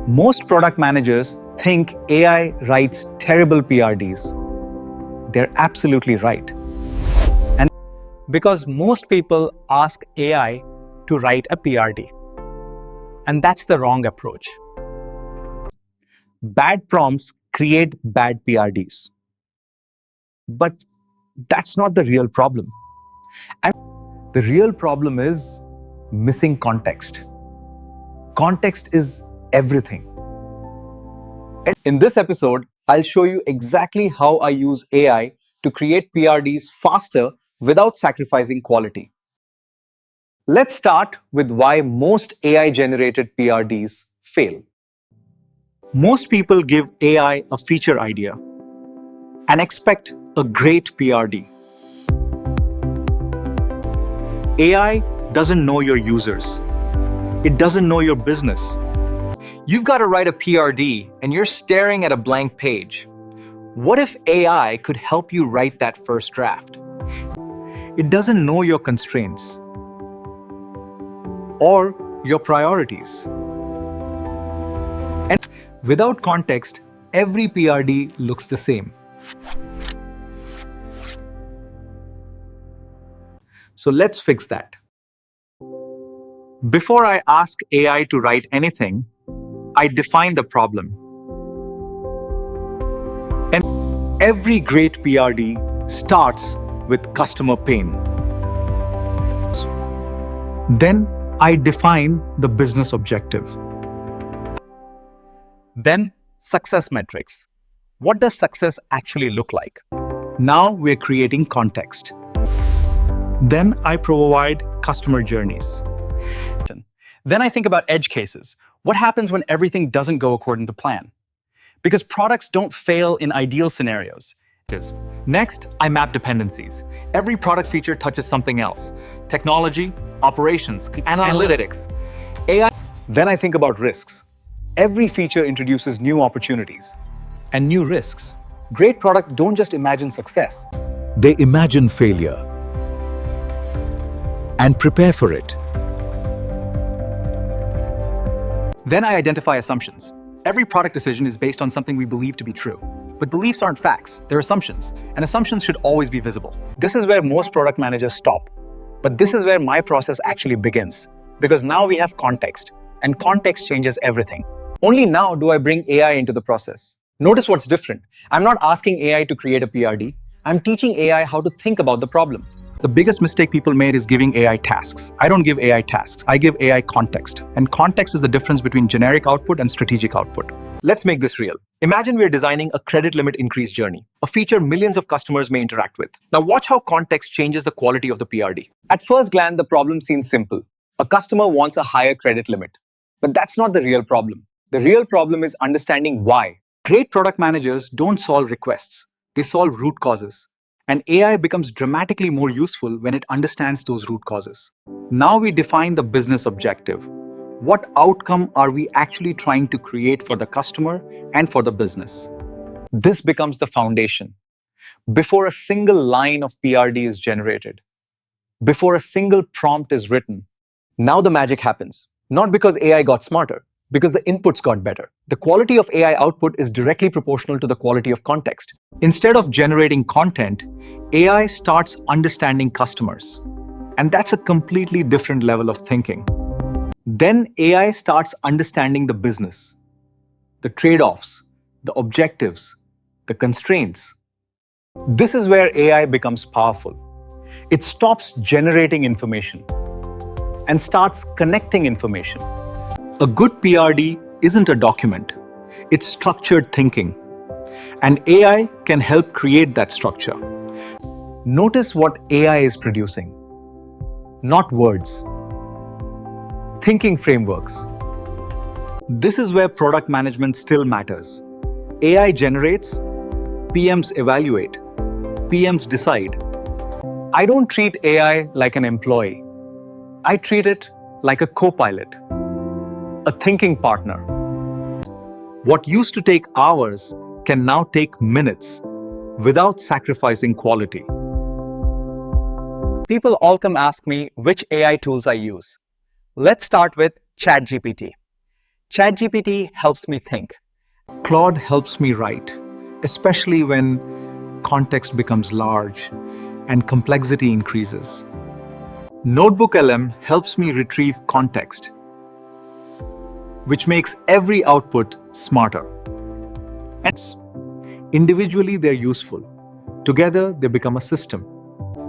Most product managers think AI writes terrible PRDs. They're absolutely right. And because most people ask AI to write a PRD. And that's the wrong approach. Bad prompts create bad PRDs. But that's not the real problem. And the real problem is missing context. Context is everything. In this episode, I'll show you exactly how I use AI to create PRDs faster without sacrificing quality. Let's start with why most AI-generated PRDs fail. Most people give AI a feature idea and expect a great PRD. AI doesn't know your users. It doesn't know your business. You've got to write a PRD and you're staring at a blank page. What if AI could help you write that first draft? It doesn't know your constraints or your priorities. And without context, every PRD looks the same. So let's fix that. Before I ask AI to write anything, I define the problem. And every great PRD starts with customer pain. Then I define the business objective. Then success metrics. What does success actually look like? Now we're creating context. Then I provide customer journeys. Then I think about edge cases. What happens when everything doesn't go according to plan? Because products don't fail in ideal scenarios. Next, I map dependencies. Every product feature touches something else. Technology, operations, analytics, AI. Then I think about risks. Every feature introduces new opportunities and new risks. Great products don't just imagine success. They imagine failure and prepare for it. Then I identify assumptions. Every product decision is based on something we believe to be true. But beliefs aren't facts, they're assumptions, and assumptions should always be visible. This is where most product managers stop. But this is where my process actually begins. Because now we have context, and context changes everything. Only now do I bring AI into the process. Notice what's different. I'm not asking AI to create a PRD. I'm teaching AI how to think about the problem. The biggest mistake people made is giving AI tasks. I don't give AI tasks, I give AI context. And context is the difference between generic output and strategic output. Let's make this real. Imagine we're designing a credit limit increase journey, a feature millions of customers may interact with. Now watch how context changes the quality of the PRD. At first glance, the problem seems simple. A customer wants a higher credit limit. But that's not the real problem. The real problem is understanding why. Great product managers don't solve requests. They solve root causes. And AI becomes dramatically more useful when it understands those root causes. Now we define the business objective. What outcome are we actually trying to create for the customer and for the business? This becomes the foundation. Before a single line of PRD is generated, before a single prompt is written, now the magic happens. Not because AI got smarter, because the inputs got better. The quality of AI output is directly proportional to the quality of context. Instead of generating content, AI starts understanding customers. And that's a completely different level of thinking. Then AI starts understanding the business, the trade-offs, the objectives, the constraints. This is where AI becomes powerful. It stops generating information and starts connecting information. A good PRD isn't a document, it's structured thinking. And AI can help create that structure. Notice what AI is producing. Not words. Thinking frameworks. This is where product management still matters. AI generates, PMs evaluate, PMs decide. I don't treat AI like an employee. I treat it like a co-pilot, a thinking partner. What used to take hours can now take minutes without sacrificing quality. People often ask me which AI tools I use. Let's start with ChatGPT. ChatGPT helps me think. Claude helps me write, especially when context becomes large and complexity increases. NotebookLM helps me retrieve context, which makes every output smarter. And individually, they're useful. Together, they become a system.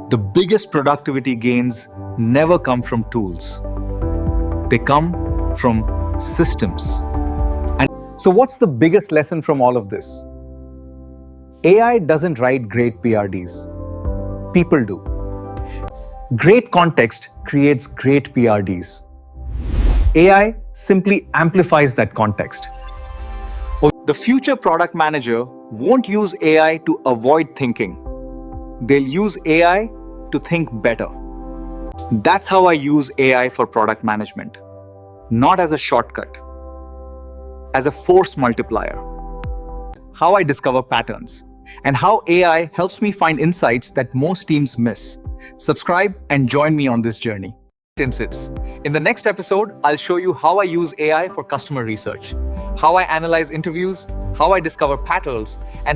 The biggest productivity gains never come from tools. They come from systems. And so what's the biggest lesson from all of this? AI doesn't write great PRDs. People do. Great context creates great PRDs. AI simply amplifies that context. The future product manager won't use AI to avoid thinking. They'll use AI to think better. That's how I use AI for product management. Not as a shortcut, as a force multiplier. How I discover patterns, and how AI helps me find insights that most teams miss. Subscribe and join me on this journey. In the next episode, I'll show you how I use AI for customer research, how I analyze interviews, how I discover patterns, and